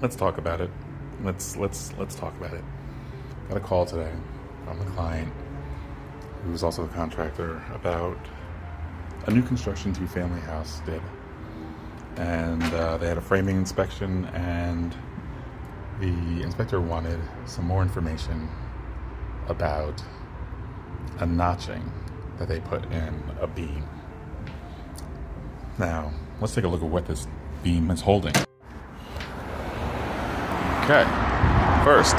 Let's talk about it. Let's talk about it. Got a call today from the client, who's also the contractor, about a new construction two-family house did, and they had a framing inspection, and the inspector wanted some more information about a notching that they put in a beam. Now, let's take a look at what this beam is holding. Okay, first,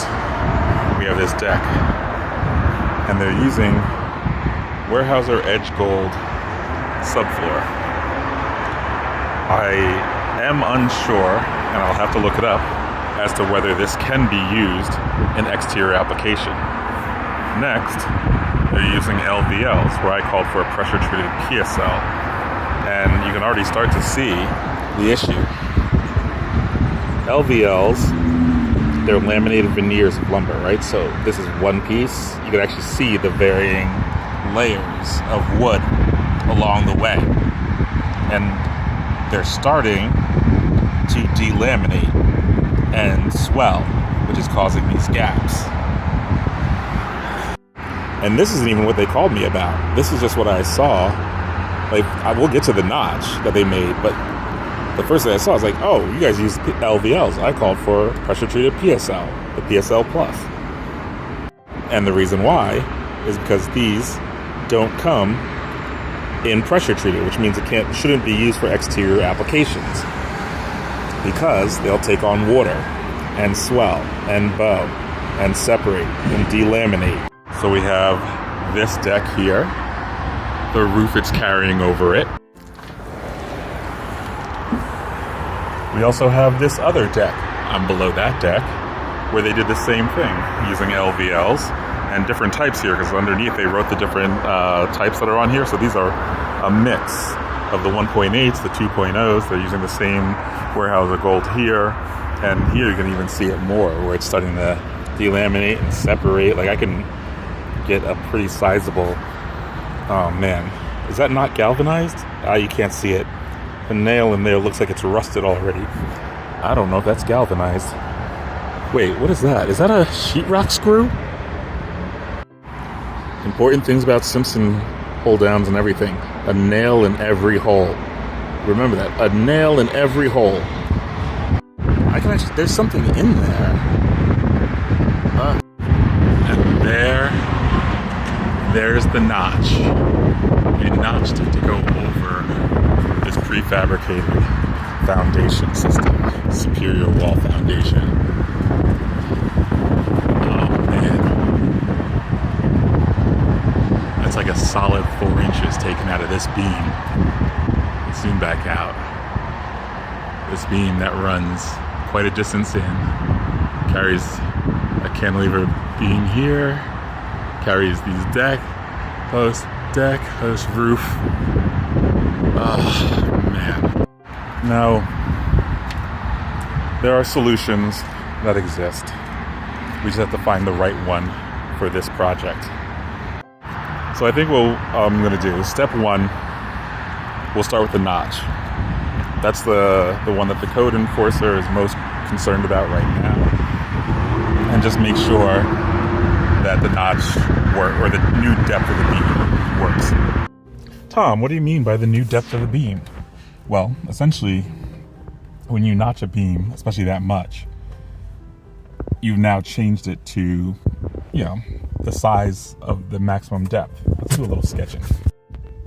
we have this deck, and they're using Weyerhaeuser Edge Gold subfloor. I am unsure, and I'll have to look it up, as to whether this can be used in exterior application. Next, they're using LVLs, where I called for a pressure-treated PSL, and you can already start to see the issue. LVLs, they're laminated veneers of lumber, right? So this is one piece. You can actually see the varying layers of wood along the way. And they're starting to delaminate and swell, which is causing these gaps. And this isn't even what they called me about. This is just what I saw. Like, I will get to the notch that they made, but the first thing I saw, I was like, oh, you guys use LVLs. I called for pressure-treated PSL, the PSL Plus. And the reason why is because these don't come in pressure-treated, which means it shouldn't be used for exterior applications, because they'll take on water and swell and bow and separate and delaminate. So we have this deck here, the roof it's carrying over it. We also have this other deck below that deck, where they did the same thing using LVLs and different types here, because underneath they wrote the different types that are on here. So these are a mix of the 1.8s, the 2.0s. They're using the same Weyerhaeuser Gold here, and here you can even see it more, where it's starting to delaminate and separate. Like, I can get a pretty sizable, oh man, is that not galvanized? You can't see it. The nail in there looks like it's rusted already. I don't know if that's galvanized. Wait, what is that? Is that a sheetrock screw? Important things about Simpson hold downs and everything. A nail in every hole. Remember that. A nail in every hole. There's something in there. And there's the notch. They notched it to go over this prefabricated foundation system, superior wall foundation. Oh man, that's like a solid 4 inches taken out of this beam. Zoom back out. This beam that runs quite a distance in, carries a cantilever beam here, carries these deck, post roof. Oh, man. Now, there are solutions that exist. We just have to find the right one for this project. So I think what I'm going to do, step one, we'll start with the notch. That's the one that the code enforcer is most concerned about right now. And just make sure that the notch or the new depth of the beam works. Tom, what do you mean by the new depth of the beam? Well, essentially, when you notch a beam, especially that much, you've now changed it to, the size of the maximum depth. Let's do a little sketching.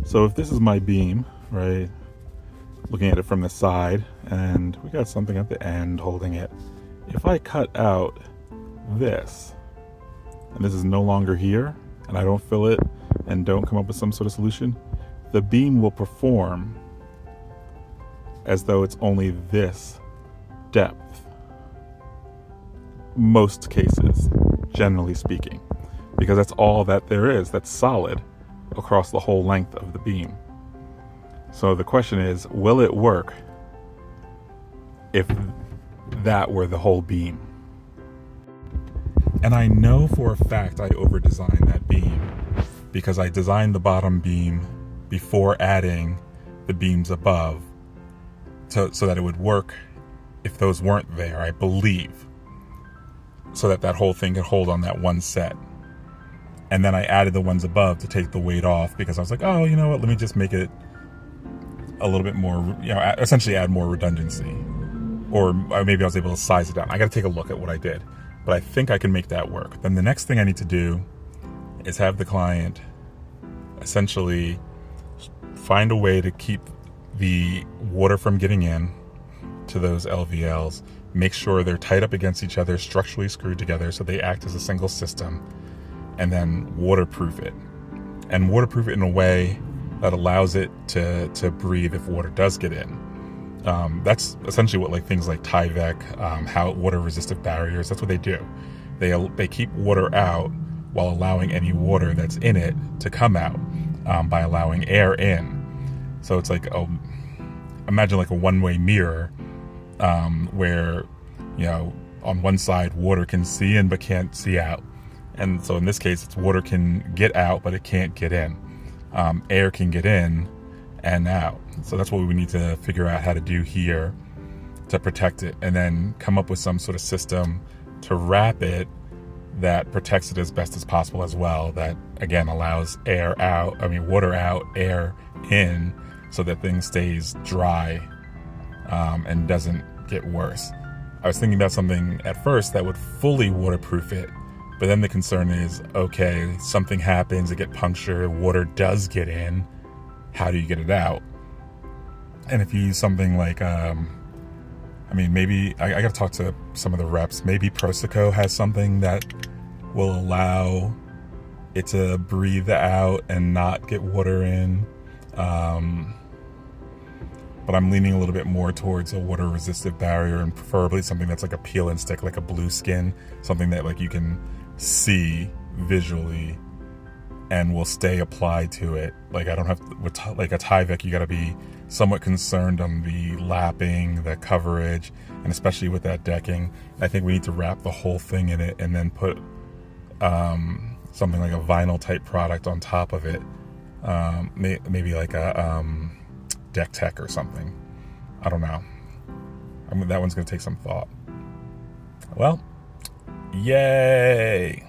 So if this is my beam, right, looking at it from the side, and we got something at the end holding it. If I cut out this, and this is no longer here, and I don't fill it, and don't come up with some sort of solution, the beam will perform as though it's only this depth. Most cases, generally speaking, because that's all that there is that's solid across the whole length of the beam. So the question is, will it work if that were the whole beam? And I know for a fact I over-designed that beam, because I designed the bottom beam before adding the beams above so that it would work if those weren't there, I believe, so that that whole thing could hold on that one set. And then I added the ones above to take the weight off, because I was like, oh, you know what, let me just make it a little bit more, essentially add more redundancy. Or maybe I was able to size it down. I got to take a look at what I did, but I think I can make that work. Then the next thing I need to do is have the client essentially find a way to keep the water from getting in to those LVLs, make sure they're tied up against each other, structurally screwed together so they act as a single system, and then waterproof it. And waterproof it in a way that allows it to breathe if water does get in. That's essentially what things like Tyvek, how water resistive barriers, that's what they do. They keep water out while allowing any water that's in it to come out, by allowing air in. So it's like, imagine like a one-way mirror, where, on one side water can see in but can't see out. And so in this case, it's water can get out but it can't get in. Air can get in and out. So that's what we need to figure out how to do here to protect it, and then come up with some sort of system to wrap it that protects it as best as possible as well. That again allows water out, air in, so that thing stays dry, and doesn't get worse. I was thinking about something at first that would fully waterproof it, but then the concern is, okay, something happens, it get punctured, water does get in, how do you get it out? And if you use something like, maybe, I gotta talk to some of the reps, maybe Proseco has something that will allow it to breathe out and not get water in. But I'm leaning a little bit more towards a water resistive barrier, and preferably something that's like a peel and stick, like a Blue Skin, something that you can see visually and will stay applied to it. I don't have to, with a Tyvek, you got to be somewhat concerned on the lapping, the coverage, and especially with that decking. I think we need to wrap the whole thing in it and then put something like a vinyl type product on top of it, maybe like a Deck Tech or something. I don't know. That one's gonna take some thought. Well, yay!